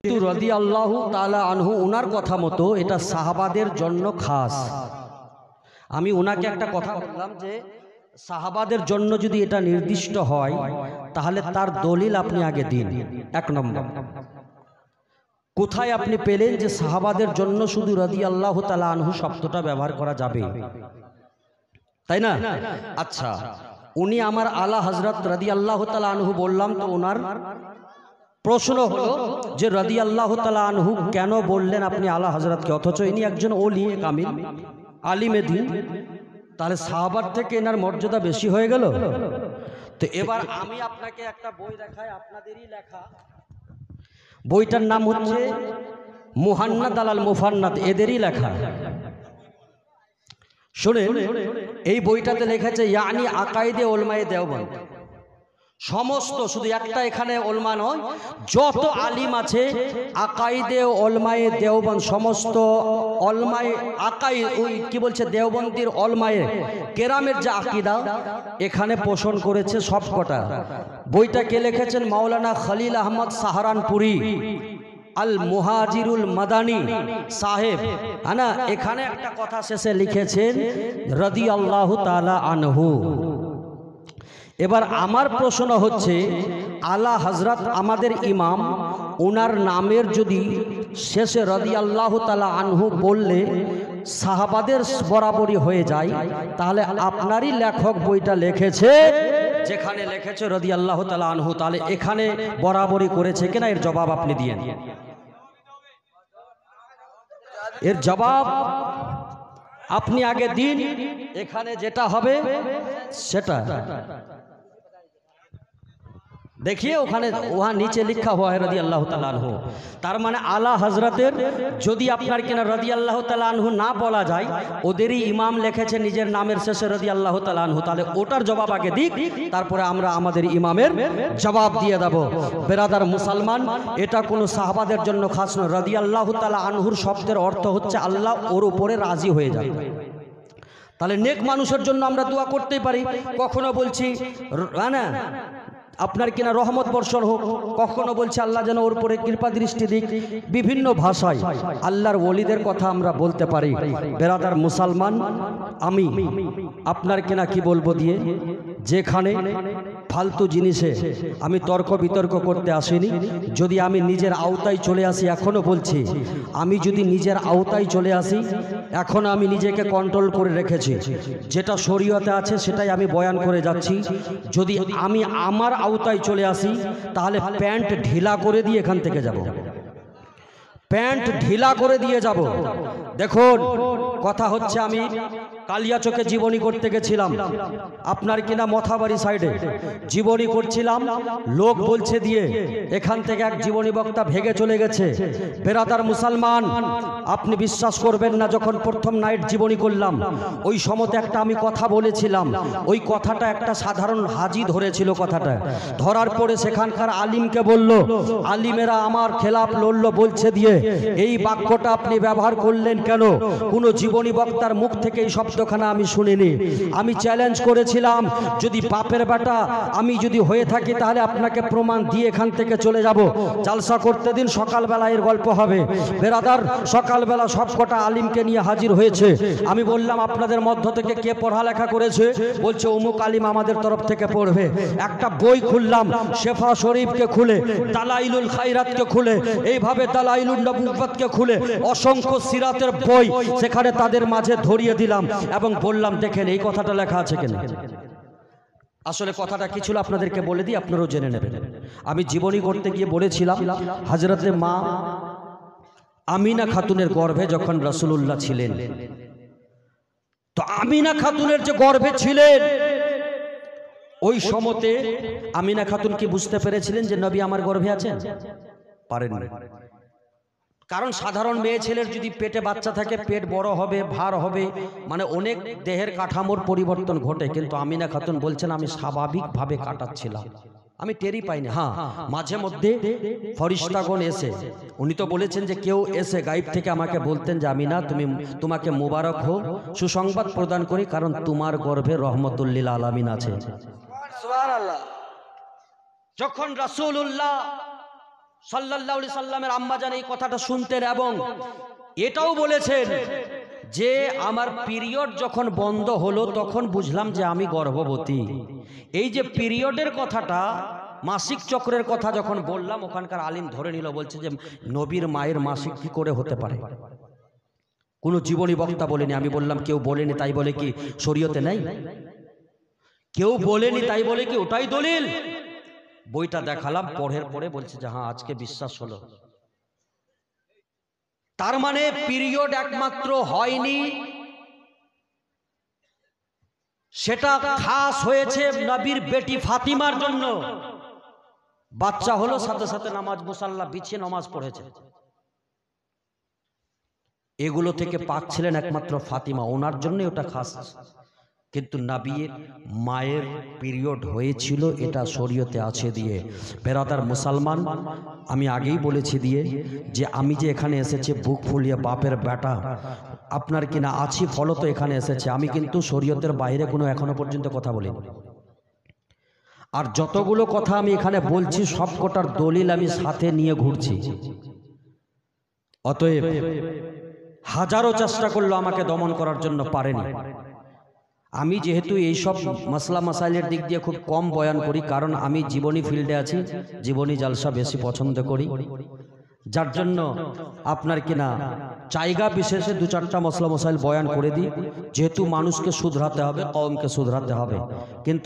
যেহেতু রাদিয়াল্লাহু তাআলা আনহু ওনার কথা মতো এটা সাহাবাদের জন্য খাস, আমি ওনাকে একটা কথা বললাম যে সাহাবাদের জন্য যদি এটা নির্দিষ্ট হয় তাহলে তার দলিল আপনি আগে দিন। এক নম্বর, কোথায় আপনি পেলেন যে সাহাবাদের জন্য শুধু রাদিয়াল্লাহু তাআলা আনহু শব্দটা ব্যবহার করা যাবে, তাই না? আচ্ছা, উনি আমার আলা হযরত রাদিয়াল্লাহু তাআলা আনহু বললাম, তো ওনার প্রশ্ন হলো যে রাদিয়াল্লাহু তাআলা আনহু কেন বললেন আপনি আলা হযরতকে, অথচ ইনি একজন ওলি কামিল আলিমে দ্বীন, তাহলে সাহাবার থেকে এনার মর্যাদা বেশি হয়ে গেল? তো এবার আমি আপনাকে একটা বই দেখাই, আপনাদেরই লেখা, বইটার নাম হচ্ছে মুহান্নাদ আলাল মুফান্নাদ, এদেরই লেখা। শুনে এই বইটাতে লেখেছে ইয়ানি আকাইদে ওলমায়ে দেওবন্দ, সমস্ত, শুধু একটা এখানে ওলমা নয়, যত আলিম আছে আকাইদে ওলমায়ে দেওবন্দ, সমস্ত ওলমায়ে আকাই, ওই কি বলছে দেওবন্দির ওলমায়ে কেরামের যে আকীদা এখানে পোষণ করেছে সবকটা। বইটা কে লিখেছেন? মাওলানা খলিল আহমদ সাহারানপুরি আল মুহাজিরুল মাদানী সাহেব, না? এখানে একটা কথা শেষে লিখেছেন রাদিয়াল্লাহু তাআলা আনহু। এবার আমার প্রশ্ন হচ্ছে, আলা হযরত আমাদের ইমাম, ওনার নামের যদি শেষে রাদিয়াল্লাহু তাআলা আনহু বললে সাহাবাদের বরাবরই হয়ে যায়, তাহলে আপনারই লেখক বইটা লিখেছে যেখানে লিখেছে রাদিয়াল্লাহু তাআলা আনহু, তাহলে এখানে বরাবরই করেছে কিনা এর জবাব আপনি দিয়েন। এর জবাব আপনি আগে দিন, এখানে যেটা হবে সেটা देखिए ওখানে ওহা নিচে লেখা हुआ है রাদিয়াল্লাহু তাআলা আনহু, তার মানে আলা হযরতের যদি আপনার কিনা রাদিয়াল্লাহু তাআলা আনহু না বলা যায়, ওদেরই ইমাম লিখেছে নিজের নামের শেষে রাদিয়াল্লাহু তাআলা আনহু, তাহলে ওটার জবাব আগে দিক, তারপরে আমরা আমাদের ইমামের জবাব দিয়ে দেব। বেরাদার মুসলমান, এটা কোনো সাহাবাদের জন্য খাস নয়। রাদিয়াল্লাহু তাআলা আনহুর শব্দের অর্থ হচ্ছে আল্লাহ ওর উপরে রাজি হয়ে যায়। তাহলে নেক মানুষের জন্য আমরা দোয়া করতেই পারি, কখনো বলছি না আপনার কিনা রহমত বর্ষণ হোক, কখনো বলছে আল্লাহ যেন ওর উপরে কৃপা দৃষ্টি দিক, বিভিন্ন ভাষায় আল্লাহর ওলিদের কথা আমরা বলতে পারি। বেরাদার মুসলমান, আমি আপনার কিনা কি বলবো দিয়ে, যেখানে ফালতু জিনিসে আমি তর্ক বিতর্ক করতে আসিনি। যদি আমি নিজের আওতায় চলে আসি, এখনো বলছি, আমি যদি নিজের আওতায় চলে আসি, এখন আমি নিজেকে কন্ট্রোল করে রেখেছি, যেটা শরীয়তে আছে সেটাই আমি বয়ান করে যাচ্ছি। যদি আমি আমার আওতায় চলে আসি, তাহলে প্যান্ট ঢিলা করে দিয়ে এখান থেকে যাব, প্যান্ট ঢিলা করে দিয়ে যাব। দেখুন কথা হচ্ছে, আমি কালিয়াচকে জীবনী করতে গেছিলাম, আপনার কিনা মথাবাড়ি সাইডে জীবনী করছিলাম, লোক বলছে দিয়ে এখান থেকে এক জীবনী বক্তা ভেগে চলে গেছে। বেরাদার মুসলমান, আপনি বিশ্বাস করবেন না, যখন প্রথম নাইট জীবনী করলাম ওই সময়তে একটা আমি কথা বলেছিলাম, ওই কথাটা একটা সাধারণ হাজি ধরেছিল, কথাটা ধরার পরে সেখানকার আলিমকে বলল, আলিমেরা আমার খেলাফ লড়ল বলছে দিয়ে এই বাক্যটা আপনি ব্যবহার করলেন কেন? কোনো জীবনী বক্তার মুখ থেকে এই শব্দখানা আমি শুনিনি। আমি চ্যালেঞ্জ করেছিলাম, যদি বাপের বেটা আমি যদি হয়ে থাকি তাহলে আপনাকে প্রমাণ দিয়ে এখান থেকে চলে যাব। জালসা করতে দিন, সকালবেলা এর গল্প হবে। বেরাদার, সকালবেলা সবকটা আলিমকে নিয়ে হাজির হয়েছে। আমি বললাম, আপনাদের মধ্য থেকে কে পড়ালেখা করেছে? বলছে অমুক আলিম আমাদের তরফ থেকে পড়বে। একটা বই খুললাম, শেফা শরীফকে খুলে, দালাইলুল খায়রাতকে খুলে, এইভাবে দালাইলুন নবুওয়াতকে খুলে অসংখ্য সিরাতের বই সেখানে তাদের মাঝে ধরিয়ে দিলাম এবং বললাম, দেখেন এই কথাটা লেখা আছে কিনা। আসলে কথাটা কি ছিল আপনাদেরকে বলে দিই, আপনারাও জেনে নেবেন। আমি জীবনী করতে গিয়ে বলেছিলাম, হযরতে মা আমিনা খাতুনের গর্ভে যখন রাসূলুল্লাহ ছিলেন, তো আমিনা খাতুনের যে গর্ভে ছিলেন ওই সময়তে আমিনা খাতুন কি বুঝতে পেরেছিলেন যে নবী আমার গর্ভে আছেন? পারেননি। কারণ সাধারণ মেয়ে ছেলের যদি পেটে বাচ্চা থাকে, পেট বড় হবে, ভার হবে, মানে অনেক দেহের কাঠামোর পরিবর্তন ঘটে। কিন্তু আমিনা খাতুন বলছেন, আমি স্বাভাবিকভাবে কাটাচ্ছিলাম, আমি টেরই পাইনি। হ্যাঁ, মাঝে মধ্যে ফরিস্তাগণ এসে, উনি তো বলেছেন যে কেউ এসে গায়েব থেকে আমাকে বলতেন যে আমিনা তোমাকে মোবারক হোক, সুসংবাদ প্রদান করি, কারণ তোমার গর্ভে রহমতুল লিল আলামিন আছে। সুবহানাল্লাহ। যখন রাসূলুল্লাহ সাল্লাল্লাহু আলাইহি সাল্লামের আম্মাজান এই কথাটা শুনতেন এবং এটাও বলেছেন যে আমার পিরিয়ড যখন বন্ধ হলো তখন বুঝলাম যে আমি গর্ভবতী। এই যে পিরিয়ডের কথাটা, মাসিক চক্রের কথা যখন বললাম, ওখানকার আলিম ধরে নিল, বলছে যে নবীর মায়ের মাসিক কি করে হতে পারে? কোনো জীবনী বক্তা বলেনি। আমি বললাম কেউ বলেনি তাই বলে কি শরীয়তে নেই? কেউ বলেনি তাই বলে কি ওটাই দলিল? বইটা দেখালাম, পড়ের পরে বলছে যে হ্যাঁ আজকে বিশ্বাস হলো। তার মানে পিরিয়ড একমাত্র হয়নি, সেটা খাস হয়েছে নবীর বেটি ফাতিমার জন্য। বাচ্চা হলো, সাথে সাথে নামাজ মুসাল্লা বিছিয়ে নামাজ পড়েছে। এগুলো থেকে পাক ছিলেন একমাত্র ফাতিমা, ওনার জন্য ওটা খাস। কিন্তু নবীর মায়ের পিরিয়ড হয়েছিল, এটা শরীয়তে আছে দিয়ে। বেরাদার মুসলমান, আমি আগেই বলেছি দিয়ে যে আমি যে এখানে এসেছি বুক ফুলিয়ে বাপের বেটা আপনার কিনা আছি ফলত এখানে এসেছে। আমি কিন্তু শরীয়তের বাইরে কোনো এখনো পর্যন্ত কথা বলিনি। আর যতগুলো কথা আমি এখানে বলছি সব কটার দলিল আমি সাথে নিয়ে ঘুরছি। অতএব হাজারো চেষ্টা করলো আমাকে দমন করার জন্য, পারেনি। আমি যেহেতু এইসব মাসলা মাসাইলের দিক দিয়ে খুব কম বয়ান করি, কারণ আমি জীবনী ফিল্ডে আছি, জীবনী জালসা বেশি পছন্দ করি, যার জন্য আপনার কিনা জায়গা বিশেষে দু চারটা মসলা মসাইল বয়ান করে দিই, যেহেতু মানুষকে শুধরাতে হবে, কওমকে শুধরাতে হবে। কিন্তু